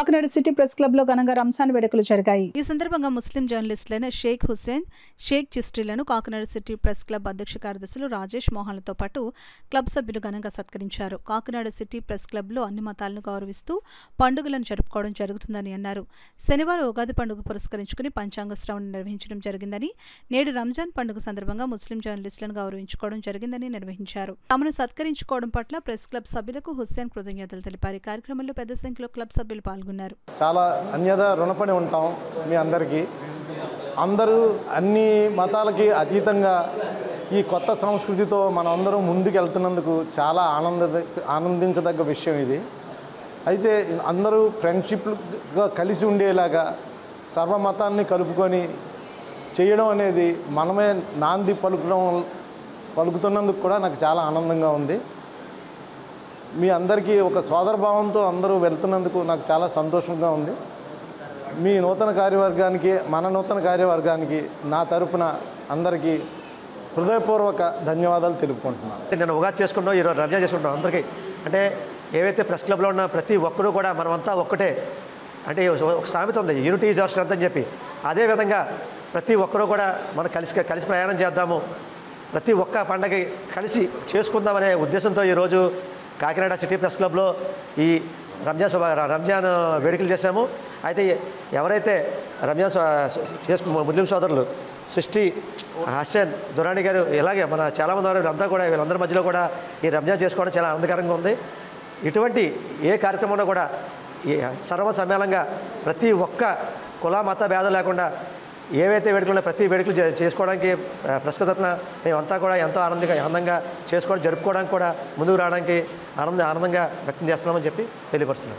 Kakinada city press club లో ఘనంగా రంజాన్ వేడుకలు జరిగాయి. ఈ సందర్భంగా ముస్లిం జర్నలిస్టులైన షేక్ హుస్సేన్, షేక్ చిస్టిలను కాకినాడ సిటీ ప్రెస్ క్లబ్ అధ్యక్ష కార్యదర్శులు రాజేష్ మోహన్లతో పాటు క్లబ్ సభ్యులు ఘనంగా సత్కరించారు. కాకినాడ సిటీ ప్రెస్ క్లబ్ లో అన్ని మతాలను గౌరవిస్తూ పండుగలను జరుపుకోవడం జరుగుతుందని అన్నారు. శనివారం ఉగాది పండుగ పురస్కరించుకుని పంచాంగ శ్రవణం నిర్వహించడం జరిగిందని, నేడు రంజాన్ పండుగ సందర్భంగా ముస్లిం జర్నలిస్టులను గౌరవించుకోవడం జరిగిందని నిర్వహించారు. తమను సత్కరించుకోవడం పట్ల ప్రెస్ క్లబ్ సభ్యులకు హుస్సేన్ కృతజ్ఞతలు తెలిపారు. కార్యక్రమంలో పెద్ద సంఖ్యలో క్లబ్ సభ్యులు పాల్గొన్నారు. చాలా అన్యద రుణపడి ఉంటాం మీ అందరికీ. అందరూ అన్ని మతాలకి అతీతంగా ఈ కొత్త సంస్కృతితో మనం అందరం ముందుకు వెళ్తున్నందుకు చాలా ఆనందించదగ్గ విషయం ఇది. అయితే అందరూ ఫ్రెండ్షిప్గా కలిసి ఉండేలాగా సర్వమతాన్ని కలుపుకొని చేయడం అనేది మనమే నాంది పలుకుతున్నందుకు కూడా నాకు చాలా ఆనందంగా ఉంది. మీ అందరికీ ఒక సోదరభావంతో అందరూ వెళ్తున్నందుకు నాకు చాలా సంతోషంగా ఉంది. మీ నూతన కార్యవర్గానికి, మన నూతన కార్యవర్గానికి నా తరపున అందరికీ హృదయపూర్వక ధన్యవాదాలు తెలుపుకుంటున్నాను. నేను ఉగాది చేసుకుంటాం, ఈరోజు రంజాన్ చేసుకుంటాం. అందరికీ అంటే ఏవైతే ప్రెస్ క్లబ్లో ఉన్న ప్రతి ఒక్కరూ కూడా మనమంతా ఒక్కటే, అంటే ఒక సామెత ఉంది, యూనిటీ ఈజ్ అవర్ స్ట్రెంగ్త్ అని చెప్పి. అదేవిధంగా ప్రతి ఒక్కరూ కూడా మనం కలిసి ప్రయాణం చేద్దాము, ప్రతి ఒక్క పండగ కలిసి చేసుకుందామనే ఉద్దేశంతో ఈరోజు కాకినాడ సిటీ ప్రెస్ క్లబ్లో ఈ రంజాన్ వేడుకలు చేశాము. అయితే ఎవరైతే రంజాన్ ముస్లిం సోదరులు సృష్టి, హసన్, దురాని గారు, ఇలాగే మన చాలామంది వారు అంతా కూడా వీళ్ళందరి మధ్యలో కూడా ఈ రంజాన్ చేసుకోవడం చాలా ఆనందకరంగా ఉంది. ఇటువంటి ఏ కార్యక్రమంలో కూడా సర్వసమ్మేళనంగా ప్రతి ఒక్క కుల మత భేదం లేకుండా ఏవైతే వేడుకలు ప్రతి వేడుకలు చేసుకోవడానికి ప్రెస్ క్లబ్ తరపున మేమంతా కూడా ఎంతో ఆనందంగా జరుపుకోవడానికి కూడా ముందుకు రావడానికి ఆనందంగా వ్యక్తం చేస్తున్నామని చెప్పి తెలియపరుస్తున్నాం.